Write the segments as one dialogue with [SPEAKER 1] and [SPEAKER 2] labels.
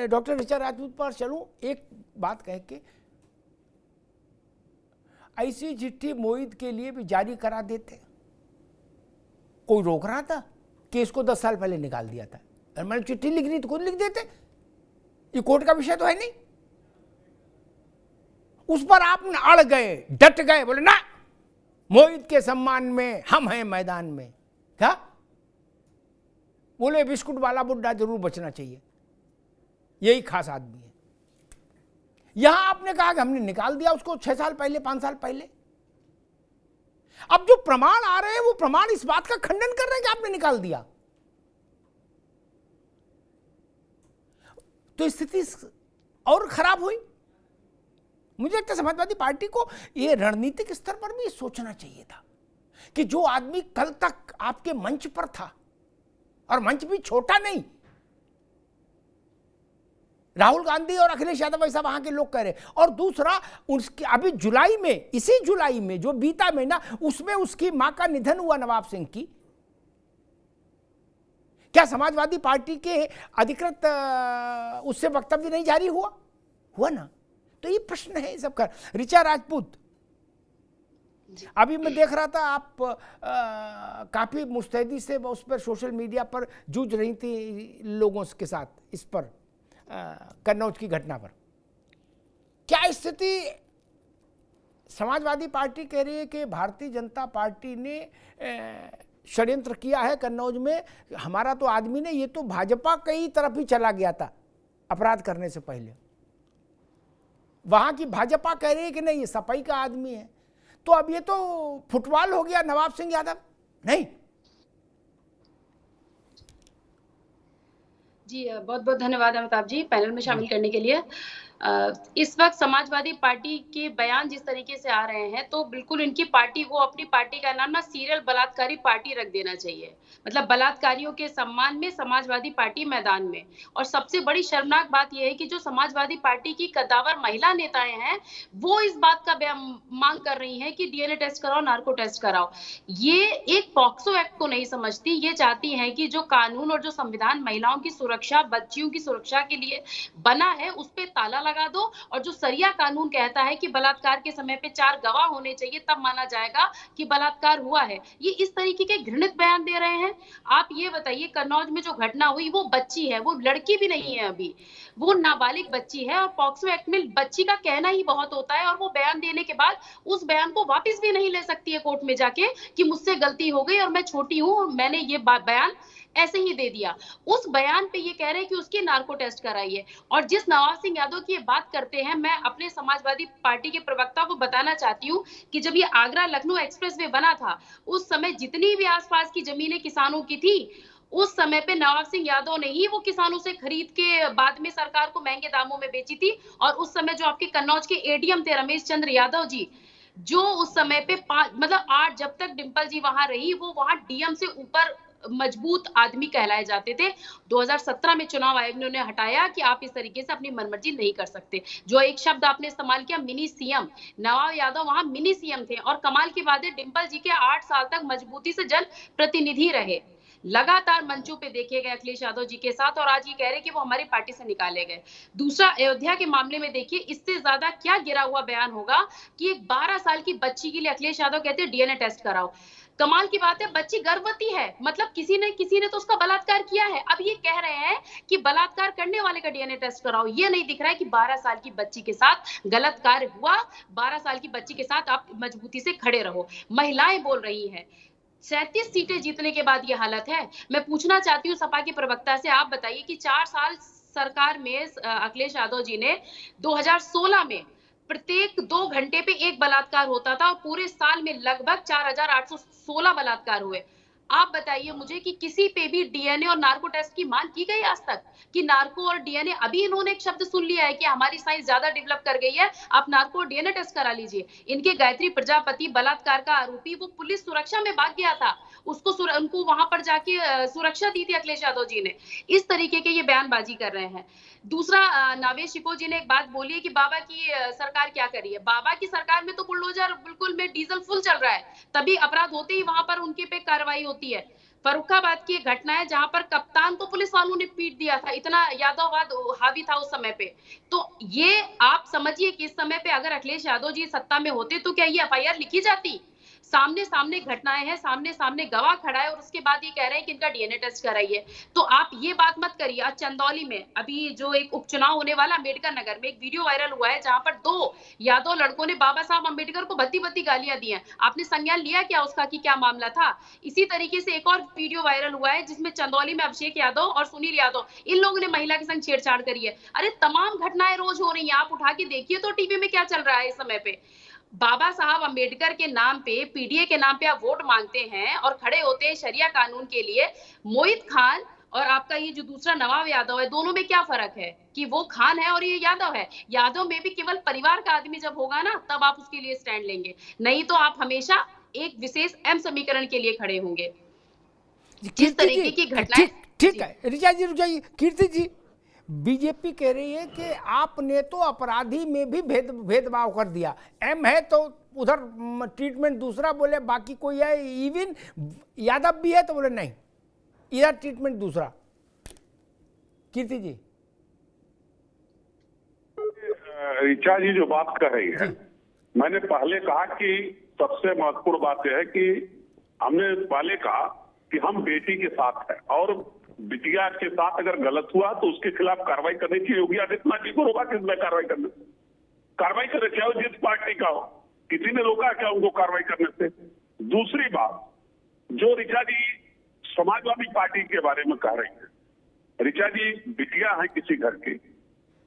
[SPEAKER 1] मैं डॉक्टर ऋचा राजपूत पर चलूं, एक बात कह के, ऐसी चिट्ठी मोहित के लिए भी जारी करा देते, कोई रोक रहा था? केस को 10 साल पहले निकाल दिया था, और मैंने चिट्ठी लिखनी तो खुद लिख देते, ये कोर्ट का विषय तो है नहीं। उस पर आप अड़ गए, डट गए, बोले ना मोहित के सम्मान में हम हैं मैदान में। क्या बोले? बिस्कुट वाला बुड्ढा जरूर बचना चाहिए, यही खास आदमी है। यहां आपने कहा कि हमने निकाल दिया उसको 6 साल पहले, 5 साल पहले। अब जो प्रमाण आ रहे हैं वो प्रमाण इस बात का खंडन कर रहे हैं कि आपने निकाल दिया, तो स्थिति और खराब हुई। मुझे लगता है समाजवादी पार्टी को ये रणनीतिक स्तर पर भी सोचना चाहिए था कि जो आदमी कल तक आपके मंच पर था, और मंच भी छोटा नहीं, राहुल गांधी और अखिलेश यादव ऐसा वहां के लोग कह रहे, और दूसरा उसके अभी जुलाई में, इसी जुलाई में जो बीता महीना, उसमें उसकी मां का निधन हुआ, नवाब सिंह की। क्या समाजवादी पार्टी के अधिकृत उससे वक्तव्य नहीं जारी हुआ? हुआ ना। तो ये प्रश्न है सब का। ऋचा राजपूत, अभी मैं देख रहा था आप काफी मुस्तैदी से उस पर सोशल मीडिया पर जूझ रही थी लोगों के साथ, इस पर कन्नौज की घटना पर। क्या स्थिति? समाजवादी पार्टी कह रही है कि भारतीय जनता पार्टी ने षड्यंत्र किया है कन्नौज में, हमारा तो आदमी ने, ये तो भाजपा की तरफ ही चला गया था अपराध करने से पहले। वहां की भाजपा कह रही है कि नहीं ये सफाई का आदमी है, तो अब ये तो फुटबॉल हो गया नवाब सिंह यादव। नहीं
[SPEAKER 2] जी, बहुत बहुत धन्यवाद अमिताभ जी पैनल में शामिल करने के लिए। इस वक्त समाजवादी पार्टी के बयान जिस तरीके से आ रहे हैं, तो बिल्कुल इनकी पार्टी को, अपनी पार्टी का नाम ना सीरियल बलात्कारी पार्टी रख देना चाहिए। मतलब बलात्कारियों के सम्मान में समाजवादी पार्टी मैदान में। और सबसे बड़ी शर्मनाक बात यह है कि जो समाजवादी पार्टी की कद्दावर महिला नेताएं हैं, वो इस बात का मांग कर रही हैं कि डीएनए टेस्ट कराओ, नार्को टेस्ट कराओ। ये एक पॉक्सो एक्ट को नहीं समझती, ये चाहती हैं कि जो कानून और जो संविधान महिलाओं की सुरक्षा, बच्चियों की सुरक्षा के लिए बना है, उस पे ताला लगा दो। और जो सरिया कानून कहता है कि बलात्कार के समय पे 4 गवाह होने चाहिए, तब माना जाएगा कि बलात्कार हुआ है, ये इस तरीके के घृणित बयान दे रहे हैं। आप ये बताइए, कन्नौज में जो घटना हुई, वो बच्ची है, वो लड़की भी नहीं है अभी, वो नाबालिग बच्ची है। और पॉक्सो एक्ट में बच्ची का कहना ही बहुत होता है, और वो बयान देने के बाद उस बयान को वापस भी नहीं ले सकती है कोर्ट में जाके कि मुझसे गलती हो गई और मैं छोटी हूं, मैंने ये बयान ऐसे ही दे दिया। उस बयान पे ये कह रहे हैं कि उसकी नार्को टेस्ट कराइए। और जिस नवाब सिंह यादव की ये बात करते हैं, मैं अपने समाजवादी पार्टी के प्रवक्ता को बताना चाहती हूँ कि जब ये आगरा लखनऊ एक्सप्रेसवे बना था, उस समय जितनी भी आसपास की जमीनें किसानों की थी, उस समय पे नवाब सिंह यादव ने ही वो किसानों से खरीद के बाद में सरकार को महंगे दामों में बेची थी। और उस समय जो आपके कन्नौज के एडीएम थे रमेश चंद्र यादव जी, जो उस समय पे मतलब 8 जब तक डिंपल जी वहां रही, वो वहां डीएम से ऊपर मजबूत आदमी कहलाए जाते थे। 2017 में चुनाव आयोग ने उन्हें हटाया कि आप इस तरीके से अपनी मनमर्जी नहीं कर सकते। जो एक शब्द आपने इस्तेमाल किया, मिनी सीएम, नवाब यादव वहां मिनी सीएम थे। और कमाल की बात है, डिंपल जी के 8 साल तक मजबूती से जन प्रतिनिधि रहे, लगातार मंचों पे देखे गए अखिलेश यादव जी के साथ, और आज ये कह रहे हैं कि वो हमारी पार्टी से निकाले गए। दूसरा, अयोध्या के मामले में देखिए, इससे ज्यादा क्या गिरा हुआ बयान होगा कि एक 12 साल की बच्ची के लिए अखिलेश यादव कहते हैं डीएनए टेस्ट कराओ। कमाल की बात है, बच्ची गर्भवती है, मतलब किसी ने तो उसका बलात्कार किया है। अब ये कह रहे हैं कि बलात्कार करने वाले का डीएनए टेस्ट कराओ। ये नहीं दिख रहा है कि 12 साल की बच्ची के साथ गलत कार्य हुआ, 12 साल की बच्ची के साथ आप मजबूती से खड़े रहो। महिलाएं बोल रही हैं, 37 सीटें जीतने के बाद ये हालत है। मैं पूछना चाहती हूँ सपा के प्रवक्ता से, आप बताइए कि 4 साल सरकार में अखिलेश यादव जी ने 2016 में प्रत्येक 2 घंटे पे एक बलात्कार होता था, और पूरे साल में लगभग 4816 बलात्कार हुए। आप बताइए मुझे कि किसी पे भी डीएनए और नार्को टेस्ट की मांग की गई आज तक? कि नार्को और डीएनए, अभी इन्होंने एक शब्द सुन लिया है कि हमारी साइंस ज्यादा डेवलप कर गई है, आप नार्को और डीएनए टेस्ट करा लीजिए। इनके गायत्री प्रजापति बलात्कार का आरोपी, वो पुलिस सुरक्षा में भाग गया था, उनको वहां पर जाके सुरक्षा दी थी अखिलेश यादव जी ने। इस तरीके के ये बयानबाजी कर रहे हैं। दूसरा, नावेश शिको जी ने एक बात बोली है कि बाबा की सरकार क्या करी है। बाबा की सरकार में तो बुलडोजर बिल्कुल में डीजल फुल चल रहा है, तभी अपराध होते ही वहां पर उनके पे कार्रवाई होती है। फर्रुखाबाद की एक घटना है जहां पर कप्तान को पुलिस वालों ने पीट दिया था, इतना यादववाद हावी था उस समय पे। तो ये आप समझिए कि इस समय पे अगर अखिलेश यादव जी सत्ता में होते तो क्या ये एफआईआर लिखी जाती? सामने सामने घटनाएं हैं, सामने सामने गवाह खड़ा है और उसके बाद ये कह रहे हैं कि इनका डीएनए टेस्ट कराइए। तो आप ये बात मत करिए। आज चंदौली में अभी जो एक उपचुनाव होने वाला अम्बेडकर नगर में एक वीडियो वायरल हुआ है जहां पर 2 यादव लड़कों ने बाबा साहब अम्बेडकर को भद्दी-भद्दी गालियां दी हैं। आपने संज्ञान लिया क्या उसका कि क्या मामला था? इसी तरीके से एक और वीडियो वायरल हुआ है जिसमें चंदौली में अभिषेक यादव और सुनील यादव इन लोगों ने महिला के संग छेड़छाड़ करी है। अरे तमाम घटनाएं रोज हो रही हैं, आप उठा के देखिए तो टीवी में क्या चल रहा है इस समय पे। बाबा साहब अम्बेडकर के नाम पे, पीडीए के नाम पे आप वोट मांगते हैं और खड़े होते हैं शरिया कानून के लिए। मोहित खान और आपका ये जो दूसरा नवाब यादव है, दोनों में क्या फर्क है कि वो खान है और ये यादव है। यादव में भी केवल परिवार का आदमी जब होगा ना तब आप उसके लिए स्टैंड लेंगे, नहीं तो आप हमेशा एक विशेष एम समीकरण के लिए खड़े होंगे। जिस तरीके की घटनाएं।
[SPEAKER 1] ठीक है ऋचा जी, रुक जाइए। कीर्ति जी, बीजेपी कह रही है कि आपने तो अपराधी में भी भेदभाव कर दिया, एम है तो उधर ट्रीटमेंट दूसरा बोले, बाकी कोई है, इवन यादव भी है तो बोले नहीं इधर ट्रीटमेंट दूसरा। कीर्ति जी,
[SPEAKER 3] ऋचा जी जो बात कर रही है, मैंने पहले कहा कि सबसे महत्वपूर्ण बात यह है कि हमने पहले कहा कि हम बेटी के साथ हैं और बिटिया के साथ अगर गलत हुआ तो उसके खिलाफ कार्रवाई करनी चाहिए। योगी आदित्यनाथ जी को रोका किसने कार्रवाई करने से? कार्रवाई करे, चाहे वो जिस पार्टी का हो, किसी ने रोका क्या उनको कार्रवाई करने से? दूसरी बात, जो ऋचा जी समाजवादी पार्टी के बारे में कह रही है, ऋचा जी बिटिया है किसी घर की,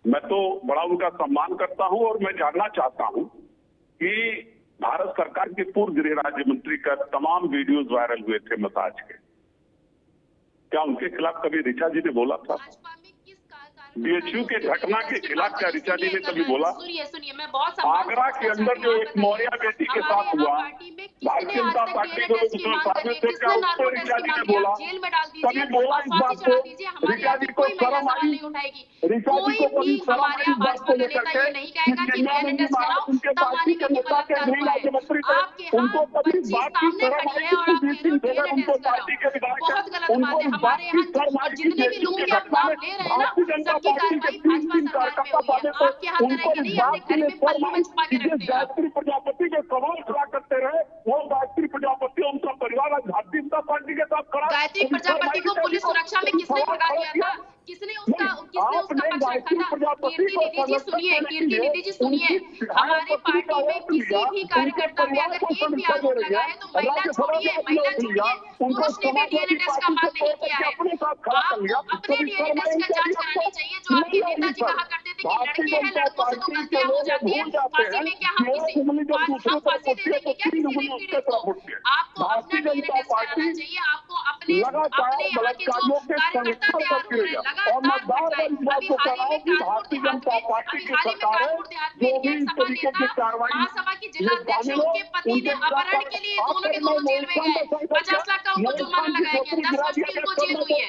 [SPEAKER 3] मैं तो बड़ा उनका सम्मान करता हूं और मैं जानना चाहता हूं कि भारत सरकार के पूर्व गृह राज्य मंत्री का तमाम वीडियोज वायरल हुए थे मसाज के, क्या उनके खिलाफ कभी ऋचा जी ने बोला था? बीएचयू के घटना के खिलाफ क्या ऋचा जी ने कभी बोला?
[SPEAKER 2] सुनिए मैं बहुत
[SPEAKER 3] आगरा के अंदर जो एक मौर्या बेटी के साथ हुआ, भारतीय जनता पार्टी के लोग उसमें शामिल थे, क्या उस पर ऋचा जी ने बोला? कभी बोला इस बात को? ऋचा जी को शर्म आई? ऋचा जी को कभी शर्म आई इस बात को लेकर के कि चिन्मयानंद महाराज उनके पार्टी के नेता के गृह राज्य मंत्री थे, उनको कभी इस बात की शर्म आई कि सुरजीत सिंह देवर उनको पार्टी के विधायक, उनको इस बात की शर्म आई कि बीएचयू के घटना में भारतीय जनता पार्टी के 3 कार्यकर्ता पाले थे, उनको इस बात के लिए शर्म आई कि जिस गायत्री प्रजापति के सवाल खड़ा करते रहे वो गायत्री प्रजापति और उनका परिवार आज भारतीय जनता पार्टी के साथ खड़ा।
[SPEAKER 2] गायत्री प्रजापति को पुलिस सुरक्षा में किसने भगा दिया था? किसने उसका पक्ष रखा था? कीर्ति दीदी जी सुनिए, हमारी पार्टी में किसी भी कार्यकर्ता पे अगर एक भी आरोप लगा है तो महिला छोड़िए, पुरुष ने भी डीएनए टेस्ट का मांग नहीं किया है। आपको अपने डीएनए टेस्ट का जांच करानी चाहिए। जो आपके नेताजी कहा करते थे कि लड़के हैं, लड़कों से तो गलतियां हो जाती है, फांसी में क्या हम फांसी दे देंगे क्या किसी भी पीड़ित को? आपको अपना डीएनए टेस्ट कराना चाहिए। आपको अपने यहाँ के जो कार्यकर्ता तैयार हो रहे हैं लगातार अभी हाल ही में कानपुर देहात में एक सभा नेता महासभा की जिला अध्यक्ष उनके पति ने अपहरण के लिए दोनों के दोनों जेल में गए, 50 लाख का उनको जुर्माना लगाया गया, 10 वर्ष की उनको जेल हुई है।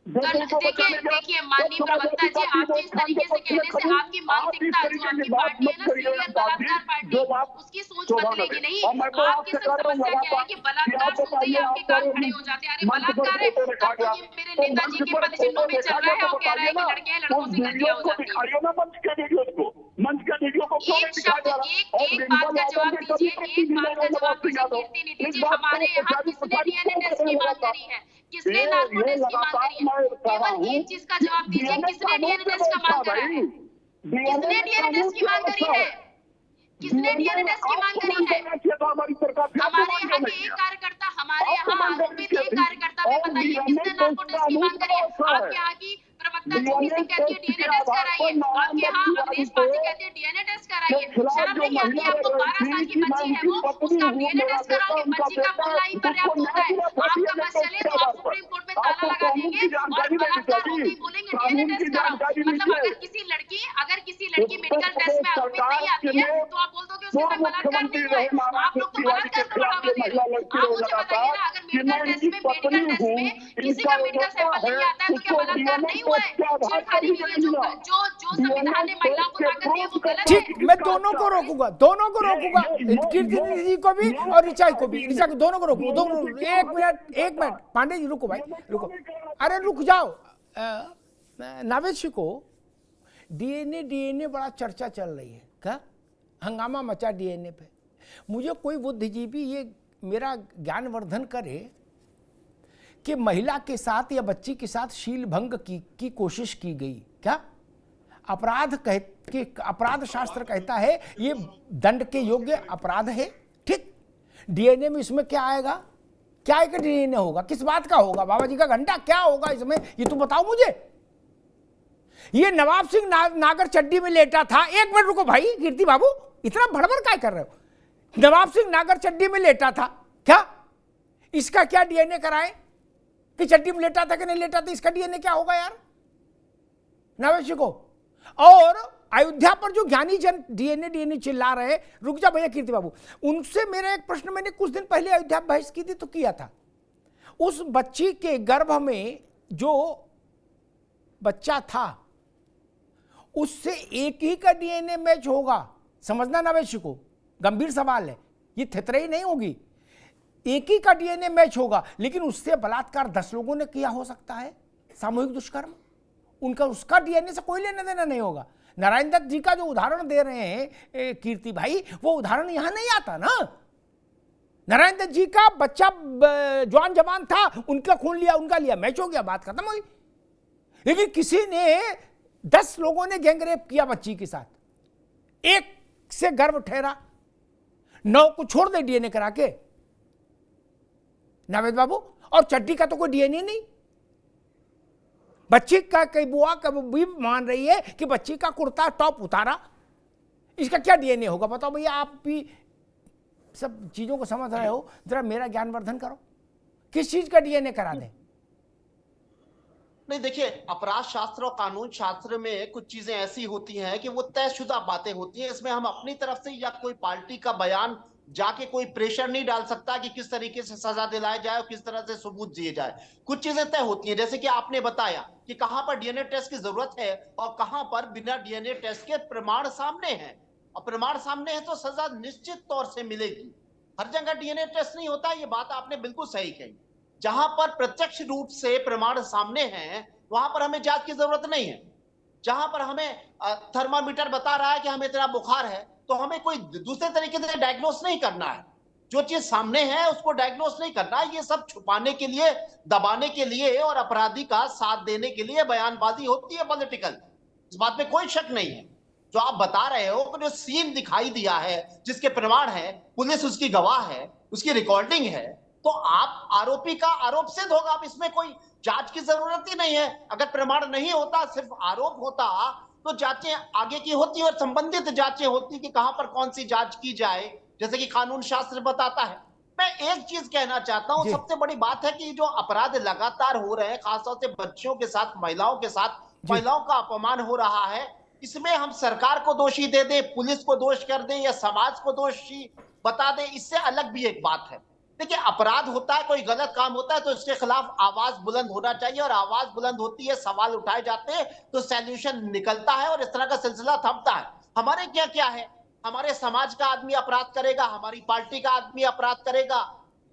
[SPEAKER 2] देखिए माननीय प्रवक्ता जी, आपके इस तरीके से कहने से आपकी मानसिकता जो आपकी पार्टी है ना सीरियल बलात्कार पार्टी, उसकी सोच बदलेगी नहीं। आपकी समस्या क्या है कि बलात्कार सुनते ही आपके कान खड़े हो जाते हैं। अरे बलात्कार है तब तो ये मेरे नेताजी के पद चिन्हों में चल रहा है और कह रहा है कि लड़के हैं, लड़कों से गलतियां हो जाती है। एक बात का जवाब दीजिए, एक बात का जवाब दीजिए कीर्ति निधि जी, हमारे यहाँ किसने डीएनए टेस्ट की मांग करी है? किसने नार्को टेस्ट की मांग करी है? केवल एक चीज का जवाब दीजिए, किसने डीएनए टेस्ट का मांग करा है? किसने डीएनए टेस्ट की मांग करी है? किसने डीएनए टेस्ट की मांग करी है? हमारे यहाँ के एक कार्यकर्ता, हमारे यहाँ आरोपित एक कार्यकर्ता में बताइए किसने नार्को टेस्ट की मांग करी है? आपके यहाँ की प्रवक्ता ज्योति सिंह कहती है डीएनए टेस्ट कराइए, आपके यहाँ अवधेश पासी कहते हैं डीएनए टेस्ट कराइए। शर्म नहीं आती आपको? 12 साल की बच्ची है वो, उसका डीएनए टेस्ट कराओगे? बच्ची का बोलना ही पर्याप्त होता है। आपका बस चले तो आप सुप्रीम कोर्ट में ताला लगा देंगे और बलात्कार होते ही बोलेंगे डीएनए टेस्ट कराओ। मतलब अगर किसी लड़की मेडिकल टेस्ट में आरोपित नहीं आती है तो आप बोल दोगे उसके साथ बलात्कार नहीं हुआ है। आप लोग तो बलात्कार को बढ़ावा दे रहे हो। आप मुझे बताइए ना, अगर मेडिकल टेस्ट में किसी का मेडिकल सैंपल नहीं आता है तो क्या बलात्कार नहीं हुआ है? छेड़खानी के लिए जो जो संविधान ने महिलाओं को ताकत दी है वो गलत है।
[SPEAKER 1] ठीक, मैं दोनों को रोकूंगा, दोनों को रोकूंगा, कीर्ति जी को भी और ऋचा को भी, ऋचा को दोनों को रोकूंगा, दोनों। एक मिनट पांडे जी रुको भाई, रुको, अरे रुक जाओ। नावेद को डीएनए बड़ा चर्चा चल रही है, क्या हंगामा मचा डीएनए पे। मुझे कोई बुद्धिजीवी ये मेरा ज्ञानवर्धन करे कि महिला के साथ या बच्ची के साथ शील भंग की कोशिश की गई, क्या अपराध शास्त्र कहता है ये दंड के योग्य अपराध है। ठीक, डीएनए में इसमें क्या आएगा, क्या एक डीएनए होगा, किस बात का होगा, बाबा जी का घंटा क्या होगा इसमें, ये तो बताओ मुझे। ये नवाब सिंह नागर चड्डी में लेटा था, एक मिनट रुको भाई कीर्ति बाबू, इतना भड़बड़ क्या कर रहे हो। नवाब सिंह नागर चड्डी में लेटा था, क्या इसका क्या डीएनए कराए कि चड्डी में लेटा था कि नहीं लेटा था, इसका डीएनए क्या होगा यार नवेश को। और अयोध्या पर जो ज्ञानी जन डीएनए चिल्ला रहे, रुक जा भैया कीर्ति बाबू, उनसे मेरा एक प्रश्न, मैंने कुछ दिन पहले अयोध्या बहस की थी तो किया था, उस बच्ची के गर्भ में जो बच्चा था उससे एक ही का डीएनए मैच होगा, समझना नवेश को, गंभीर सवाल है, ये थेतरई नहीं होगी, एक ही का डीएनए मैच होगा, लेकिन उससे बलात्कार 10 लोगों ने किया हो सकता है, सामूहिक दुष्कर्म, उनका उसका डीएनए से कोई लेना देना नहीं होगा। नारायण दत्त जी का जो उदाहरण दे रहे हैं कीर्ति भाई, वो उदाहरण यहां नहीं आता ना। नारायण दत्त जी का बच्चा जवान जवान था, उनका खून लिया, उनका लिया, मैच हो गया, बात खत्म हुई। लेकिन किसी ने 10 लोगों ने गैंगरेप किया बच्ची के साथ, एक से गर्भ ठहरा, 9 को छोड़ दे डीएनए करा के नावेद बाबू, और चड्डी का तो कोई डीएनए नहीं। बच्ची का कई बुआ कभी मान रही है कि बच्ची का कुर्ता टॉप उतारा, इसका क्या डीएनए होगा बताओ भैया। आप भी सब चीजों को समझ रहे हो, जरा मेरा ज्ञानवर्धन करो, किस चीज का डीएनए करा दें।
[SPEAKER 4] नहीं देखिए, अपराध शास्त्र और कानून शास्त्र में कुछ चीजें ऐसी होती हैं कि वो तयशुदा बातें होती हैं, इसमें हम अपनी तरफ से या कोई पार्टी का बयान जाके कोई प्रेशर नहीं डाल सकता कि किस तरीके से सजा दिलाया जाए और किस तरह से सबूत दिए जाए। कुछ चीजें तय होती हैं, जैसे कि आपने बताया कि कहां पर डीएनए टेस्ट की जरूरत है और कहां पर बिना डीएनए टेस्ट के प्रमाण सामने हैं, और प्रमाण सामने है तो सजा निश्चित तौर से मिलेगी। हर जगह डीएनए टेस्ट नहीं होता, ये बात आपने बिल्कुल सही कही। जहां पर प्रत्यक्ष रूप से प्रमाण सामने हैं वहां पर हमें जांच की जरूरत नहीं है। जहां पर हमें थर्मामीटर बता रहा है कि हमें इतना बुखार है, तो हमें कोई दूसरे तरीके से डायग्नोस नहीं करना है। जो चीज सामने है उसको डायग्नोस नहीं करना है। ये सब छुपाने के लिए, दबाने के लिए और अपराधी का साथ देने के लिए बयानबाजी होती है पॉलिटिकल, इस बात में कोई शक नहीं है। जो आप बता रहे हो कि जो सीन दिखाई दिया है, जिसके प्रमाण है, पुलिस उसकी गवाह है, उसकी रिकॉर्डिंग है, तो आप आरोपी का आरोप सिद्ध होगा। अब इसमें कोई जांच की जरूरत ही नहीं है। अगर प्रमाण नहीं होता, सिर्फ आरोप होता, तो जांचें आगे की होती और संबंधित जांचें होती कि कहां पर कौन सी जांच की जाए, जैसे कि कानून शास्त्र बताता है। मैं एक चीज कहना चाहता हूं, सबसे बड़ी बात है कि जो अपराध लगातार हो रहे हैं, खासतौर से बच्चियों के साथ, महिलाओं के साथ, महिलाओं का अपमान हो रहा है, इसमें हम सरकार को दोषी दे दें, पुलिस को दोष कर दें या समाज को दोषी बता दें, इससे अलग भी एक बात है। देखिए, अपराध होता है, कोई गलत काम होता है तो इसके खिलाफ आवाज बुलंद होना चाहिए, और आवाज बुलंद होती है, सवाल उठाए जाते हैं तो सॉल्यूशन निकलता है और इस तरह का सिलसिला थमता है। हमारे क्या क्या है, हमारे समाज का आदमी अपराध करेगा, हमारी पार्टी का आदमी अपराध करेगा,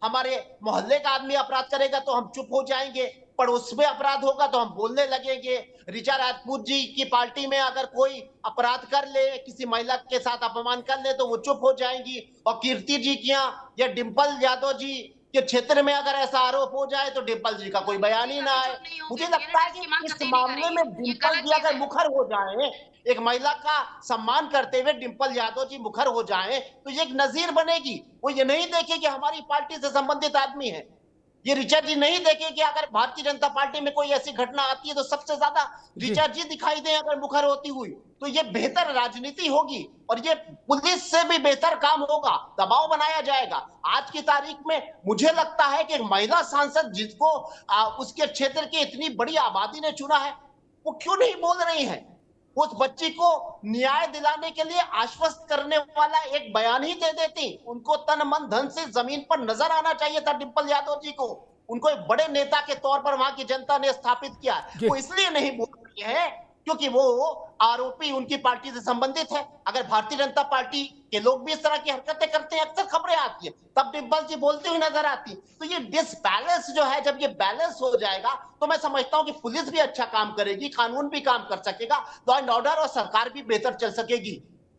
[SPEAKER 4] हमारे मोहल्ले का आदमी अपराध करेगा तो हम चुप हो जाएंगे, पड़ोस में अपराध होगा तो हम बोलने लगेंगे। ऋचा राजपूत जी की पार्टी में अगर कोई अपराध कर ले, किसी महिला के साथ अपमान कर ले तो वो चुप हो जाएंगी, और कीर्ति जी की या डिंपल यादव जी के क्षेत्र में अगर ऐसा आरोप हो जाए तो डिंपल जी का कोई बयान ही ना आए। मुझे लगता है कि इस मामले में डिंपल जी अगर मुखर हो जाए, एक महिला का सम्मान करते हुए डिंपल यादव जी मुखर हो जाएं, तो ये एक नजीर बनेगी। वो ये नहीं देखे कि हमारी पार्टी से संबंधित आदमी है, ये ऋचा जी नहीं देखे कि अगर भारतीय जनता पार्टी में कोई ऐसी घटना आती है तो सबसे ज्यादा ऋचा जी दिखाई दे अगर मुखर होती हुई, तो ये बेहतर राजनीति होगी और ये पुलिस से भी बेहतर काम होगा, दबाव बनाया जाएगा। आज की तारीख में मुझे लगता है कि एक महिला सांसद जिसको उसके क्षेत्र की इतनी बड़ी आबादी ने चुना है, वो क्यों नहीं बोल रही है। उस बच्ची को न्याय दिलाने के लिए आश्वस्त करने वाला एक बयान ही दे देती। उनको तन मन धन से जमीन पर नजर आना चाहिए था डिंपल यादव जी को। उनको एक बड़े नेता के तौर पर वहां की जनता ने स्थापित किया। वो इसलिए नहीं बोल रही है क्योंकि वो आरोपी उनकी पार्टी से संबंधित है। अगर भारतीय जनता पार्टी के लोग भी इस तरह की हरकतें करते हैं, अक्सर खबरें आती है, तब डिम्पल जी बोलती हुई नजर आती है। तो ये डिसबैलेंस जो है, जब ये बैलेंस हो जाएगा तो मैं समझता हूं कि पुलिस भी अच्छा काम करेगी, कानून भी काम कर सकेगा, लॉ एंड ऑर्डर और सरकार भी बेहतर चल सकेगी।